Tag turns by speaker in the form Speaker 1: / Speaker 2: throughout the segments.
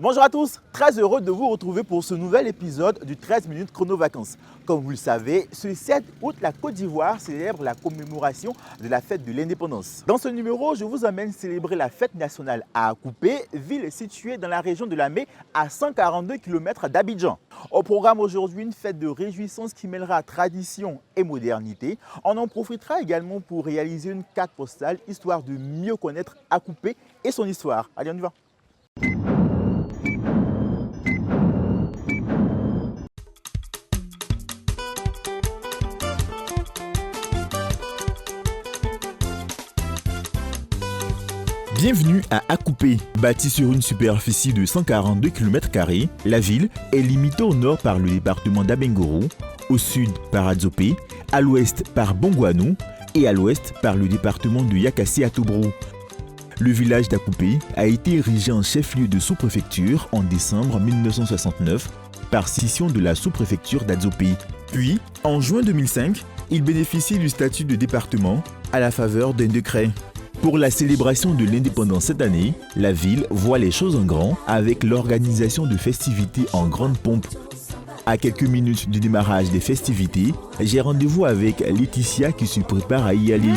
Speaker 1: Bonjour à tous, très heureux de vous retrouver pour ce nouvel épisode du 13 minutes chrono vacances. Comme vous le savez, ce 7 août, la Côte d'Ivoire célèbre la commémoration de la fête de l'indépendance. Dans ce numéro, je vous emmène célébrer la fête nationale à Akupé, ville située dans la région de Lamé à 142 km d'Abidjan. Au programme aujourd'hui, une fête de réjouissance qui mêlera tradition et modernité. On en profitera également pour réaliser une carte postale histoire de mieux connaître Akupé et son histoire. Allez, on y va. Bienvenue à Akupé. Bâtie sur une superficie de 142 km², la ville est limitée au nord par le département d'Abengoro, au sud par Adzopé, à l'ouest par Bongouanou et à l'ouest par le département de Yakassé-Atobrou. Le village d'Akupé a été érigé en chef-lieu de sous-préfecture en décembre 1969 par scission de la sous-préfecture d'Adzopé. Puis, en juin 2005, il bénéficie du statut de département à la faveur d'un décret. Pour la célébration de l'indépendance cette année, la ville voit les choses en grand avec l'organisation de festivités en grande pompe. À quelques minutes du démarrage des festivités, j'ai rendez-vous avec Laetitia qui se prépare à y aller.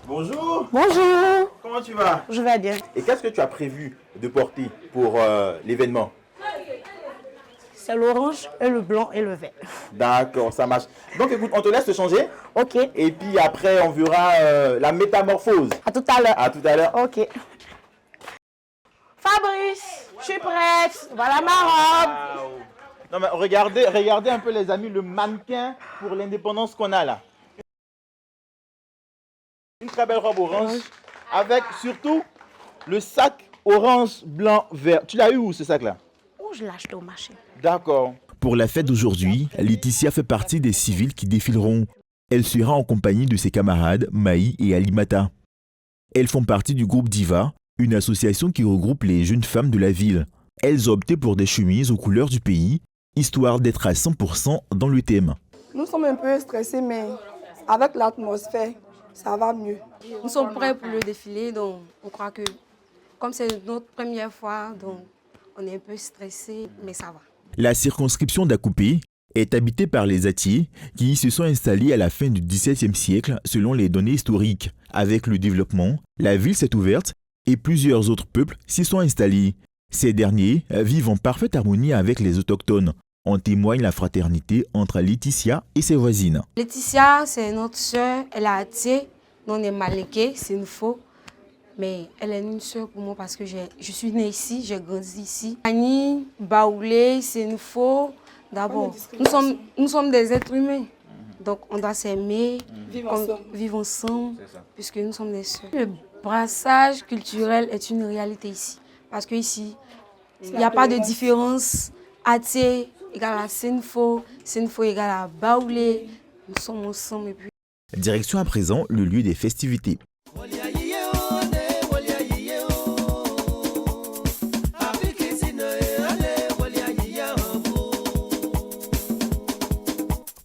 Speaker 1: Bonjour.
Speaker 2: Bonjour.
Speaker 1: Comment tu vas?
Speaker 2: Je vais bien.
Speaker 1: Et qu'est-ce que tu as prévu de porter pour l'événement?
Speaker 2: C'est l'orange et le blanc et le vert.
Speaker 1: D'accord, ça marche. Donc écoute, on te laisse te changer.
Speaker 2: Ok.
Speaker 1: Et puis après, on verra la métamorphose.
Speaker 2: À tout à l'heure.
Speaker 1: À tout à l'heure.
Speaker 2: Ok. Fabrice, je suis prête. Voilà ma robe.
Speaker 1: Wow. Non mais regardez un peu les amis, le mannequin pour l'indépendance qu'on a là. Une très belle robe orange avec surtout le sac orange, blanc, vert. Tu l'as eu où ce sac là?
Speaker 2: Oh, je l'ai acheté au marché.
Speaker 1: D'accord. Pour la fête d'aujourd'hui, Laetitia fait partie des civils qui défileront. Elle sera en compagnie de ses camarades Maï et Alimata. Elles font partie du groupe Diva, une association qui regroupe les jeunes femmes de la ville. Elles ont opté pour des chemises aux couleurs du pays, histoire d'être à 100% dans le thème.
Speaker 3: Nous sommes un peu stressés, mais avec l'atmosphère, ça va mieux.
Speaker 4: Nous sommes prêts pour le défilé, donc on croit que comme c'est notre première fois, donc on est un peu stressés, mais ça va.
Speaker 1: La circonscription d'Akupé est habitée par les Atiers qui y se sont installés à la fin du XVIIe siècle selon les données historiques. Avec le développement, la ville s'est ouverte et plusieurs autres peuples s'y sont installés. Ces derniers vivent en parfaite harmonie avec les autochtones. En témoigne la fraternité entre Laetitia et ses voisines.
Speaker 4: Laetitia, c'est notre sœur, elle est Atier, nous on est Malinké, c'est une faux. Mais elle est une sœur pour moi parce que je suis née ici, j'ai grandi ici. Annie, Baoulé, c'est une faux. D'abord, nous sommes des êtres humains. Donc on doit s'aimer, vivre ensemble, puisque nous sommes des sœurs. Le brassage culturel est une réalité ici. Parce qu'ici, il n'y a pas de différence. Atier égale à Senfo égale à Baoulé. Nous sommes ensemble. Et puis...
Speaker 1: Direction à présent le lieu des festivités.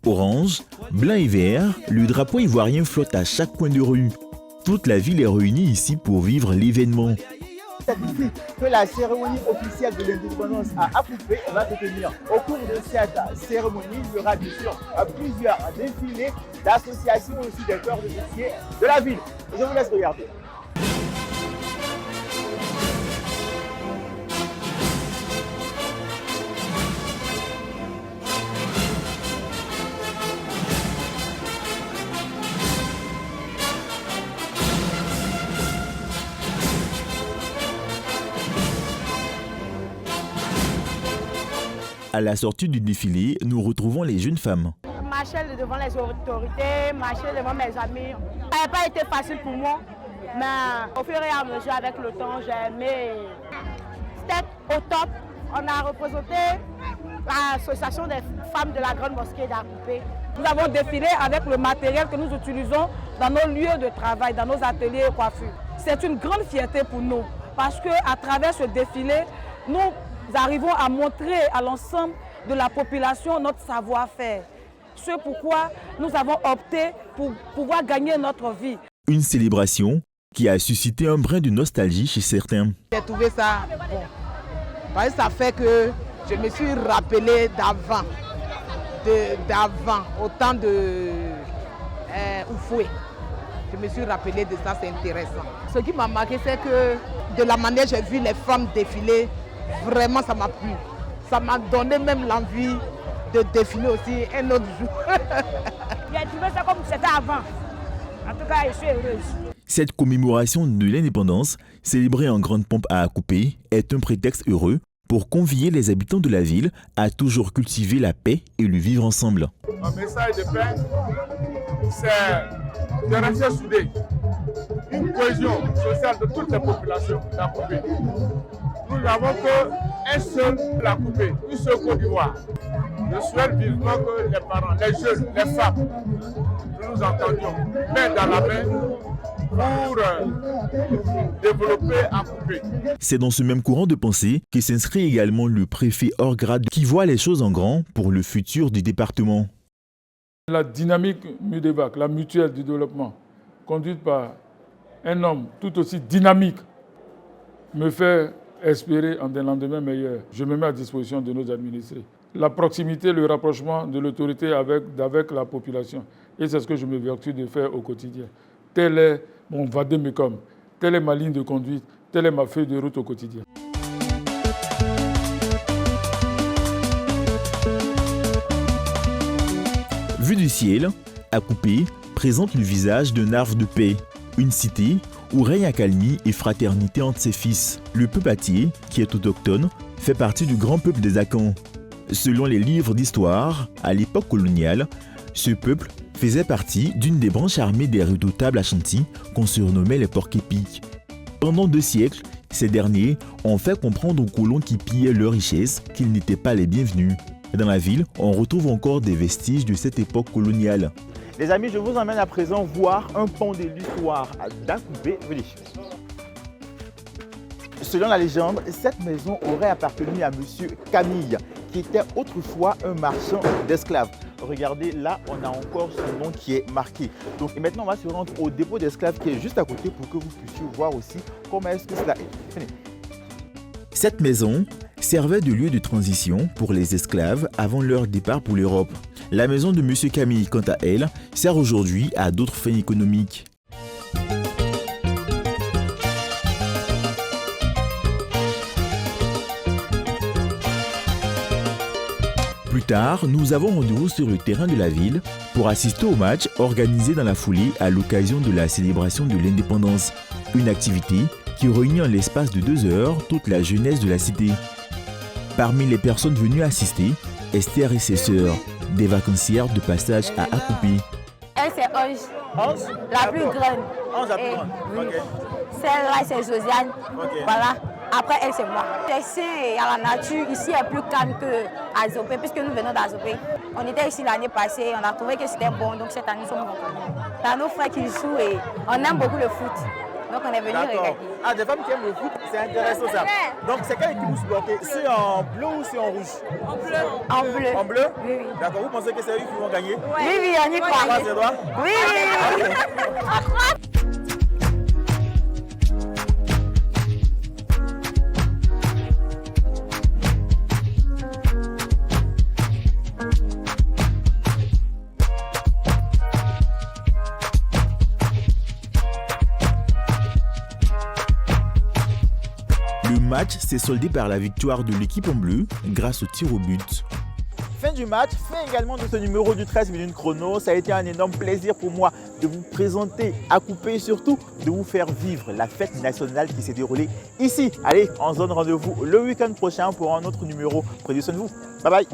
Speaker 1: Orange, blanc et vert, le drapeau ivoirien flotte à chaque coin de rue. Toute la ville est réunie ici pour vivre l'événement. C'est ici que la cérémonie officielle de l'indépendance à Akupé va se tenir. Au cours de cette cérémonie, il y aura bien sûr plusieurs défilés d'associations aussi des corps de métier de la ville. Je vous laisse regarder. À la sortie du défilé, nous retrouvons les jeunes femmes.
Speaker 2: Marcher devant les autorités, marcher devant mes amis. Ça n'a pas été facile pour moi, mais au fur et à mesure, avec le temps, j'ai aimé. C'était au top. On a représenté l'association des femmes de la Grande Mosquée d'Akupé.
Speaker 3: Nous avons défilé avec le matériel que nous utilisons dans nos lieux de travail, dans nos ateliers et coiffures. C'est une grande fierté pour nous parce qu'à travers ce défilé, nous arrivons à montrer à l'ensemble de la population notre savoir-faire. ce pourquoi nous avons opté pour pouvoir gagner notre vie.
Speaker 1: Une célébration qui a suscité un brin de nostalgie chez certains.
Speaker 5: J'ai trouvé ça bon. Parce que ça fait que je me suis rappelé d'avant, au temps de Oufoué. Je me suis rappelé de ça, c'est intéressant. Ce qui m'a marqué, c'est que de la manière dont j'ai vu les femmes défiler, vraiment ça m'a plu. Ça m'a donné même l'envie de défiler aussi un autre jour.
Speaker 2: J'ai trouvé ça comme c'était avant. En tout cas, je suis heureuse.
Speaker 1: Cette commémoration de l'indépendance, célébrée en grande pompe à Akupé, est un prétexte heureux pour convier les habitants de la ville à toujours cultiver la paix et le vivre ensemble.
Speaker 6: Un message de paix, c'est de rester soudés. Une cohésion sociale de toutes les populations d'Akupé. Nous n'avons qu'un seul Akupé, une seule Côte d'Ivoire. Je souhaite vivement que les parents, les jeunes, les femmes, nous nous entendions main dans la main pour développer Akupé.
Speaker 1: C'est dans ce même courant de pensée que s'inscrit également le préfet hors grade qui voit les choses en grand pour le futur du département.
Speaker 7: La dynamique MUDEVAC, la mutuelle du développement, conduite par un homme tout aussi dynamique, me fait espérer en des lendemains meilleurs. Je me mets à disposition de nos administrés. La proximité, le rapprochement de l'autorité avec la population. Et c'est ce que je me vertue de faire au quotidien. Tel est mon vademecum, telle est ma ligne de conduite, telle est ma feuille de route au quotidien.
Speaker 1: Vue du ciel, Akupé présente le visage d'un arbre de paix, une cité où règne accalmie et fraternité entre ses fils. Le peuple Atié, qui est autochtone, fait partie du grand peuple des Akans. Selon les livres d'histoire, à l'époque coloniale, ce peuple faisait partie d'une des branches armées des redoutables Ashanti qu'on surnommait les porcs-épics. Pendant 2 siècles, ces derniers ont fait comprendre aux colons qui pillaient leurs richesses qu'ils n'étaient pas les bienvenus. Dans la ville, on retrouve encore des vestiges de cette époque coloniale.
Speaker 8: Les amis, je vous emmène à présent voir un pont de l'histoire d'Akupé. Venez. Selon la légende, cette maison aurait appartenu à M. Camille, qui était autrefois un marchand d'esclaves. Regardez, là, on a encore son nom qui est marqué. Donc, et maintenant, on va se rendre au dépôt d'esclaves qui est juste à côté pour que vous puissiez voir aussi comment est-ce que cela est. Venez.
Speaker 1: Cette maison servait de lieu de transition pour les esclaves avant leur départ pour l'Europe. La maison de M. Camille, quant à elle, sert aujourd'hui à d'autres fins économiques. Plus tard, nous avons rendez-vous sur le terrain de la ville pour assister au match organisé dans la foulée à l'occasion de la célébration de l'indépendance. Une activité qui réunit en l'espace de 2 heures toute la jeunesse de la cité. Parmi les personnes venues assister, Esther et ses sœurs, des vacancières de passage à Akupé.
Speaker 2: Elle, c'est Ange.
Speaker 8: Ange?
Speaker 2: La plus grande.
Speaker 8: Ange la plus
Speaker 2: Et-
Speaker 8: grande.
Speaker 2: oui.
Speaker 8: Ok.
Speaker 2: Celle-là, c'est Josiane.
Speaker 8: Ok.
Speaker 2: Voilà. Après, elle, c'est moi. C'est sain et à la nature, ici, est plus calme qu'à Zopé, puisque nous venons d'Azopé. On était ici l'année passée, on a trouvé que c'était bon, donc cette année, nous sommes revenus. Il y a nos frères qui jouent et on aime beaucoup le foot. Donc, on est venu
Speaker 8: D'accord.
Speaker 2: regarder.
Speaker 8: Ah, des femmes qui aiment le foot, c'est intéressant ça. Donc, c'est quelle équipe vous supportez? C'est en bleu ou c'est en rouge?
Speaker 2: En bleu. En bleu.
Speaker 8: En bleu?
Speaker 2: Oui, oui.
Speaker 8: D'accord, vous pensez que c'est eux qui vont gagner?
Speaker 2: Oui, oui, on y croit.
Speaker 8: Croise les doigts?
Speaker 2: Oui, oui, oui.
Speaker 1: Le match s'est soldé par la victoire de l'équipe en bleu grâce au tir au but.
Speaker 8: Fin du match, fin également de ce numéro du 13 minutes chrono. Ça a été un énorme plaisir pour moi de vous présenter Akupé et surtout de vous faire vivre la fête nationale qui s'est déroulée ici. Allez, on se donne rendez-vous le week-end prochain pour un autre numéro. Prenez soin de vous. Bye bye.